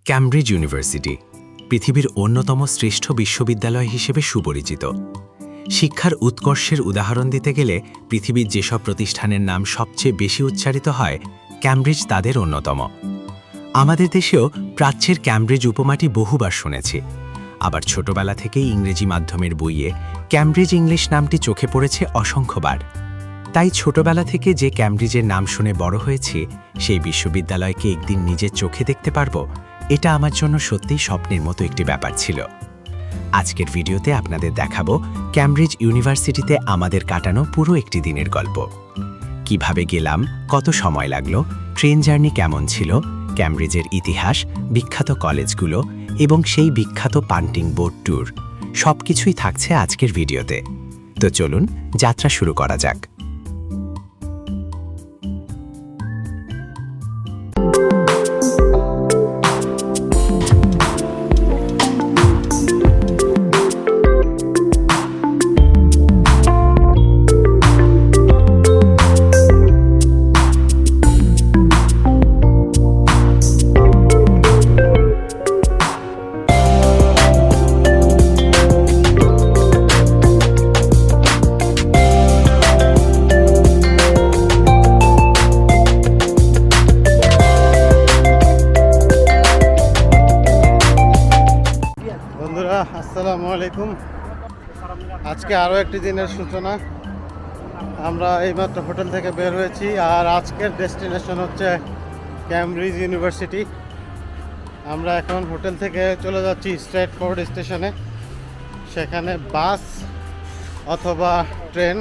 Cambridge university পৃথিবীর অন্যতম শ্রেষ্ঠ বিশ্ববিদ্যালয় হিসেবে সুপরিচিত। শিক্ষার উৎকর্ষের উদাহরণ দিতে গেলে পৃথিবীর যেসব প্রতিষ্ঠানের নাম সবচেয়ে বেশি উচ্চারিত হয়, ক্যামব্রিজ তাদের অন্যতম। আমাদের দেশেও প্রাচ্যের ক্যামব্রিজ উপমাটি বহুবার শুনেছি। আবার ছোটবেলা থেকেই ইংরেজি মাধ্যমের বইয়ে ক্যামব্রিজ ইংলিশ নামটি চোখে পড়েছে অসংখ্যবার। তাই ছোটবেলা থেকে যে ক্যামব্রিজের নাম শুনে বড় হয়েছি, সেই বিশ্ববিদ্যালয়কে একদিন নিজের চোখে দেখতে পারবো, এটা আমার জন্য সত্যিই স্বপ্নের মতো একটি ব্যাপার ছিল। আজকের ভিডিওতে আপনাদের দেখাবো ক্যামব্রিজ ইউনিভার্সিটিতে আমাদের কাটানো পুরো একটি দিনের গল্প। কিভাবে গেলাম, কত সময় লাগলো, ট্রেন জার্নি কেমন ছিল, ক্যামব্রিজের ইতিহাস, বিখ্যাত কলেজগুলো এবং সেই বিখ্যাত পান্টিং বোট ট্যুর, সবকিছুই থাকছে আজকের ভিডিওতে। তো চলুন যাত্রা শুরু করা যাক। আসসালামু আলাইকুম। আজকে আরও একটি দিনের সূচনা। আমরা এইমাত্র হোটেল থেকে বের হয়েছি, আর আজকের ডেস্টিনেশন হচ্ছে ক্যামব্রিজ ইউনিভার্সিটি। আমরা এখন হোটেল থেকে চলে যাচ্ছি স্ট্র্যাটফোর্ড স্টেশনে। সেখানে বাস অথবা ট্রেন,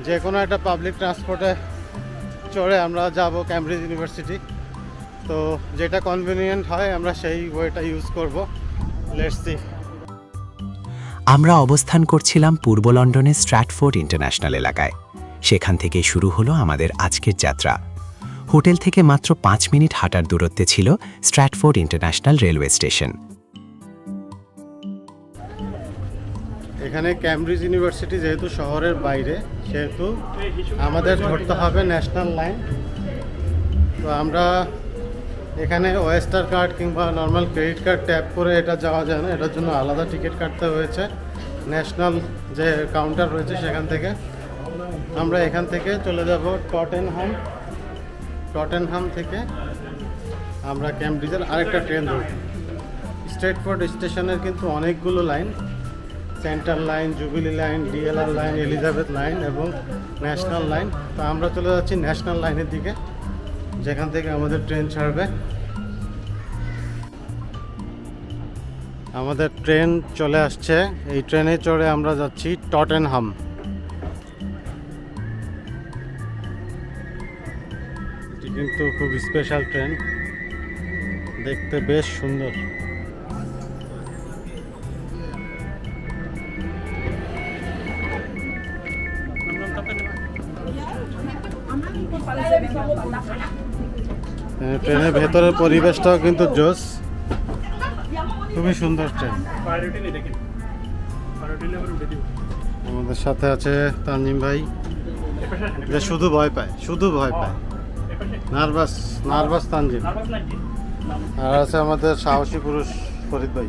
যে কোনো একটা পাবলিক ট্রান্সপোর্টে চড়ে আমরা যাব ক্যামব্রিজ ইউনিভার্সিটি। তো যেটা কনভিনিয়েন্ট হয় আমরা সেই ওয়েটা ইউজ করব। Let's see. আমরা অবস্থান করছিলাম পূর্ব লন্ডনের স্ট্র্যাটফোর্ড ইন্টারন্যাশনাল এলাকায়। সেখান থেকে শুরু হলো আমাদের আজকের যাত্রা। হোটেল থেকে মাত্র 5 মিনিট হাঁটার দূরত্বে ছিল স্ট্র্যাটফোর্ড ইন্টারন্যাশনাল রেলওয়ে স্টেশন। এখানে ক্যামব্রিজ ইউনিভার্সিটি যেহেতু শহরের বাইরে, সেহেতু আমাদের ধরতে হবে ন্যাশনাল লাইন। তো আমরা এখানে ওয়েস্টার কার্ড কিংবা নর্মাল ক্রেডিট কার্ড ট্যাপ করে এটা যাওয়া যায় না, এটার জন্য আলাদা টিকিট কাটতে হয়েছে। ন্যাশনাল যে কাউন্টার রয়েছে সেখান থেকে আমরা এখান থেকে চলে যাব টটেনহাম। টটেনহাম থেকে আমরা ক্যামব্রিজের আরেকটা ট্রেন ধরব। স্ট্র্যাটফোর্ড স্টেশনের কিন্তু অনেকগুলো line, central line, jubilee line, DLR line, Elizabeth line এবং ন্যাশনাল লাইন। তো আমরা চলে যাচ্ছি ন্যাশনাল লাইনের দিকে, যেখান থেকে আমাদের ট্রেন ছাড়বে। আমাদের ট্রেন চলে আসছে। এই ট্রেনে চড়ে আমরা যাচ্ছি টটেনহাম। এটি কিন্তু খুব স্পেশাল ট্রেন, দেখতে বেশ সুন্দর। ট্রেনের ভেতরের পরিবেশটাও কিন্তু জোস, খুবই সুন্দর ট্রেন। আমাদের সাথে আছে তানজিম ভাই, যে শুধু ভয় পায়, নার্ভাস তানজিম। আর আছে আমাদের সাহসী পুরুষ ফরিদ ভাই।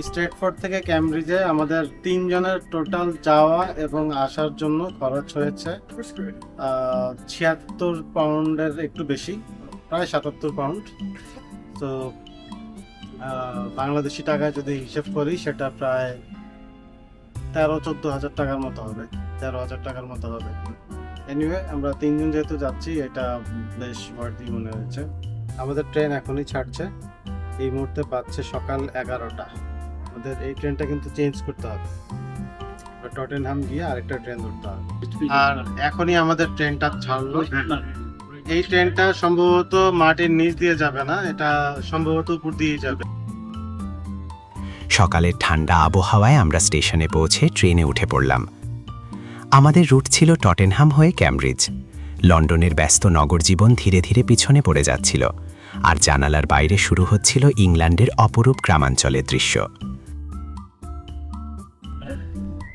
স্ট্র্যাটফোর্ড থেকে ক্যামব্রিজে আমাদের 3 জনের টোটাল যাওয়া এবং আসার জন্য খরচ হয়েছে 76 পাউন্ডের একটু বেশি, প্রায় 77 পাউন্ড। তো বাংলাদেশি টাকায় যদি হিসেব করি সেটা প্রায় 13-14 হাজার টাকার মতো হবে, 13,000 টাকার মতো হবে। এনিওয়ে, আমরা 3 জন যেহেতু যাচ্ছি, এটা বেশ ওয়ার্থি মনে হয়েছে। আমাদের ট্রেন এখনই ছাড়ছে। এই মুহূর্তে বাজছে সকাল 11টা। আমাদের এই ট্রেনটা কিন্তু চেঞ্জ করতে হবে, টটেনহাম গিয়ে আরেকটা ট্রেন ধরতে হবে। আর এখনই আমাদের ট্রেনটা ছাড়লো। এই ট্রেনটা সম্ভবত মাটির নিচ দিয়ে যাবে না, এটা সম্ভবত উপর দিয়ে যাবে। সকালের ঠান্ডা আবহাওয়ায় আমরা স্টেশনে পৌঁছে ট্রেনে উঠে পড়লাম। আমাদের রুট ছিল টটেনহাম হয়ে ক্যামব্রিজ। লন্ডনের ব্যস্ত নগর জীবন ধীরে ধীরে পিছনে পড়ে যাচ্ছিল, আর জানালার বাইরে শুরু হচ্ছিল ইংল্যান্ডের অপরূপ গ্রামাঞ্চলের দৃশ্য।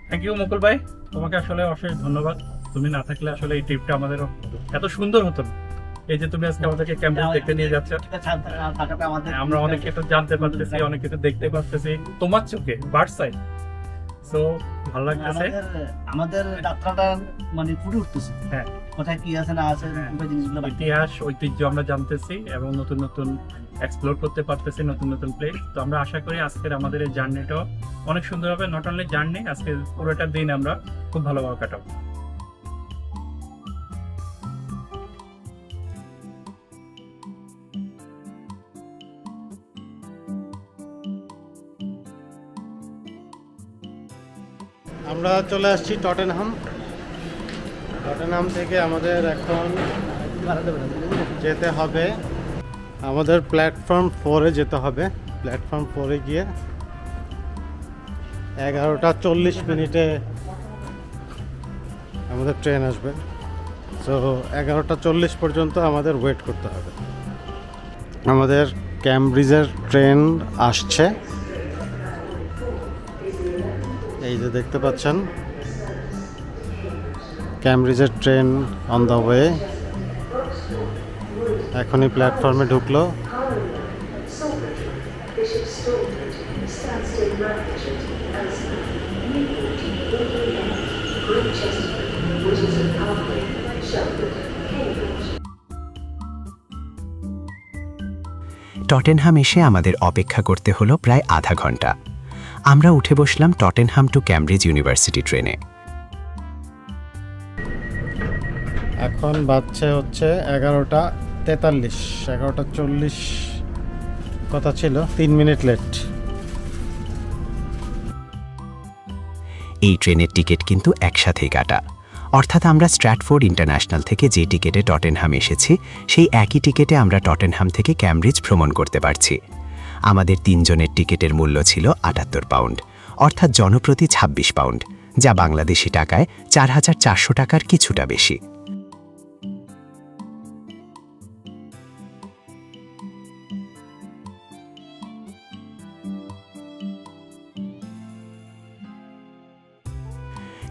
থ্যাংক ইউ মুকুল ভাই, তোমাকে আসলে অশেষ ধন্যবাদ। তুমি না থাকলে আসলে এই ট্রিপটা আমাদের এত সুন্দর হতো না। এই যে তুমি আজকে আমাদেরকে ক্যাম্পাস দেখতে নিয়ে যাচ্ছ, আমরা অনেক কিছু জানতে পারতেছি, অনেক কিছু দেখতে পারতেছি তোমার চোখে বার্ড সাইড। সো ভালো লাগতেছে। আমাদের যাত্রাটা মানে ফুটে উঠতেছে। হ্যাঁ, কোথায় কি আছে না আছে পুরো জিনিসগুলো ইতিহাস ঐতিহ্য আমরা জানতেছি এবং নতুন নতুন এক্সপ্লোর করতে পারতেছি, নতুন নতুন প্লেস। তো আমরা আশা করি আজকের আমাদের এই জার্নিটাও অনেক সুন্দর হবে। নট অনলি জার্নি, আজকে পুরোটা দিন আমরা খুব ভালোভাবে কাটাবো। আমরা চলে আসছি টটেনহাম। টটেনহাম থেকে আমাদের এখন যেতে হবে, আমাদের প্ল্যাটফর্ম 4-এ যেতে হবে। প্ল্যাটফর্ম 4-এ গিয়ে 11:40 আমাদের ট্রেন আসবে। সো 11:40 পর্যন্ত আমাদের ওয়েট করতে হবে। আমাদের ক্যামব্রিজের ট্রেন আসছে, এই যে দেখতে পাচ্ছেন ক্যামব্রিজের ট্রেন অন দ্য ওয়ে। এখনই প্ল্যাটফর্মে ঢুকলো। টটেনহাম এসে আমাদের অপেক্ষা করতে হলো প্রায় আধা ঘন্টা। আমরা উঠে বসলাম টটেনহাম টু ক্যামব্রিজ ইউনিভার্সিটি ট্রেনে। এখন বাজছে হচ্ছে 11:43, 11:40 কথা ছিল, 3 মিনিট লেট। এই ট্রেনের টিকিট কিন্তু একসাথেই কাটা, অর্থাৎ আমরা স্ট্র্যাটফোর্ড ইন্টারন্যাশনাল থেকে যে টিকিটে টটেনহাম এসেছি সেই একই টিকিটে আমরা টটেনহাম থেকে ক্যামব্রিজ ভ্রমণ করতে পারছি। আমাদের 3 জনের টিকিটের মূল্য ছিল 78 পাউন্ড, অর্থাৎ জনপ্রতি 26 পাউন্ড, যা বাংলাদেশি টাকায় 4400 টাকার কিছুটা বেশি।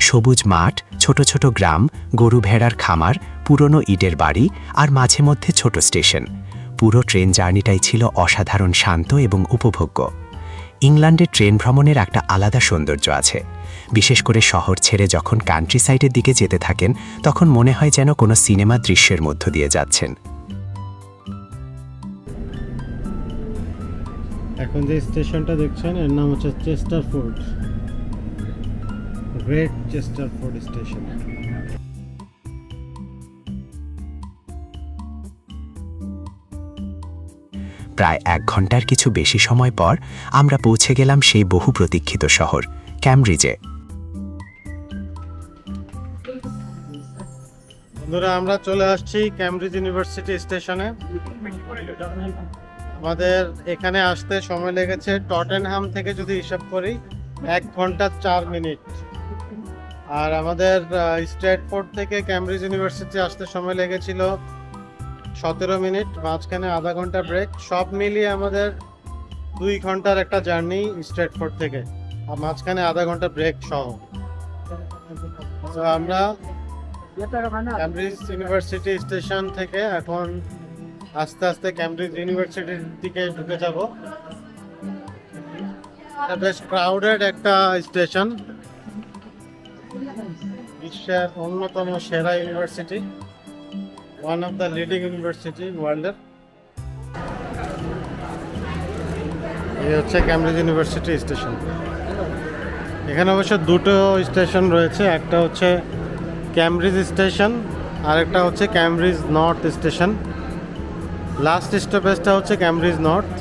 সবুজ মাঠ, ছোট ছোট গ্রাম, গরু ভেড়ার খামার, পুরনো ইটের বাড়ি আর মাঝে মধ্যে ছোট স্টেশন। পুরো ট্রেন জার্নিটাই ছিল অসাধারণ শান্ত এবং উপভোগ্য। ইংল্যান্ডের ট্রেন ভ্রমণের একটা আলাদা সৌন্দর্য আছে। বিশেষ করে শহর ছেড়ে যখন কান্ট্রি সাইডের দিকে যেতে থাকেন তখন মনে হয় যেন কোনো সিনেমা দৃশ্যের মধ্য দিয়ে যাচ্ছেন। এখন যে স্টেশনটা দেখছেন এর নাম হচ্ছে চেস্টারফোর্ড, গ্রেট চেস্টারফোর্ড স্টেশন। প্রায় 1 ঘন্টার কিছু বেশি সময় পর আমরা পৌঁছে গেলাম সেই বহু প্রতীক্ষিত শহর ক্যামব্রিজে। বন্ধুরা, আমরা চলে আসছি ক্যামব্রিজ ইউনিভার্সিটি স্টেশনে। আমাদের এখানে আসতে সময় লেগেছে টটেনহাম থেকে যদি হিসাব করি 1 ঘন্টা 4 মিনিট, আর আমাদের স্ট্র্যাটফোর্ড থেকে ক্যামব্রিজ ইউনিভার্সিটি আসতে সময় লেগেছিল 17 মিনিট, মাঝখানে আধা ঘন্টা ব্রেক। সব মিলিয়ে আমাদের 2 ঘন্টার একটা জার্নি স্ট্র্যাটফোর্ড থেকে, আর মাঝখানে আধা ঘন্টা ব্রেক সহ। তো আমরা ক্যামব্রিজ ইউনিভার্সিটি স্টেশন থেকে এখন আস্তে আস্তে ক্যামব্রিজ ইউনিভার্সিটির দিকে ঢুকে যাব। এটা বেশ ক্রাউডেড একটা স্টেশন, বিশ্বের অন্যতম সেরা university, one of the leading university ওয়ার্ল্ডের। এই হচ্ছে ক্যামব্রিজ ইউনিভার্সিটি স্টেশন। এখানে অবশ্য 2টো স্টেশন রয়েছে, একটা হচ্ছে ক্যামব্রিজ স্টেশন আর একটা হচ্ছে ক্যামব্রিজ নর্থ স্টেশন। লাস্ট স্টপেজটা হচ্ছে ক্যামব্রিজ নর্থ,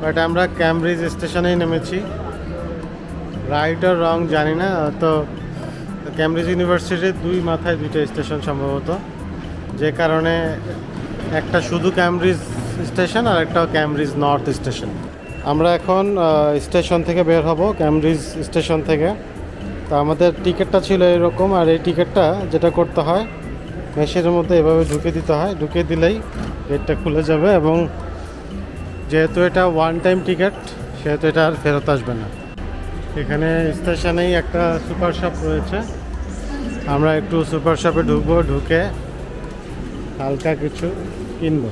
বাট আমরা ক্যামব্রিজ স্টেশনেই নেমেছি। রাইট আর রং জানি না, তো ক্যামব্রিজ ইউনিভার্সিটির 2 মাথায় 2টা স্টেশন সম্ভবত, যে কারণে একটা শুধু ক্যামব্রিজ স্টেশন আর একটা ক্যামব্রিজ নর্থ স্টেশন। আমরা এখন স্টেশন থেকে বের হব, ক্যামব্রিজ স্টেশন থেকে। তো আমাদের টিকিটটা ছিল এরকম, আর এই টিকিটটা যেটা করতে হয় মেশিনের মধ্যে এভাবে ঢুকে দিতে হয়, ঢুকে দিলেই গেটটা খুলে যাবে, এবং যেহেতু এটা 1 টাইম টিকিট সেহেতু এটা আর ফেরত আসবে না। এখানে স্টেশনেই একটা সুপার শপ রয়েছে, আমরা একটু সুপার শপে ঢুকবো, ঢুকে হালকা কিছু কিনবো।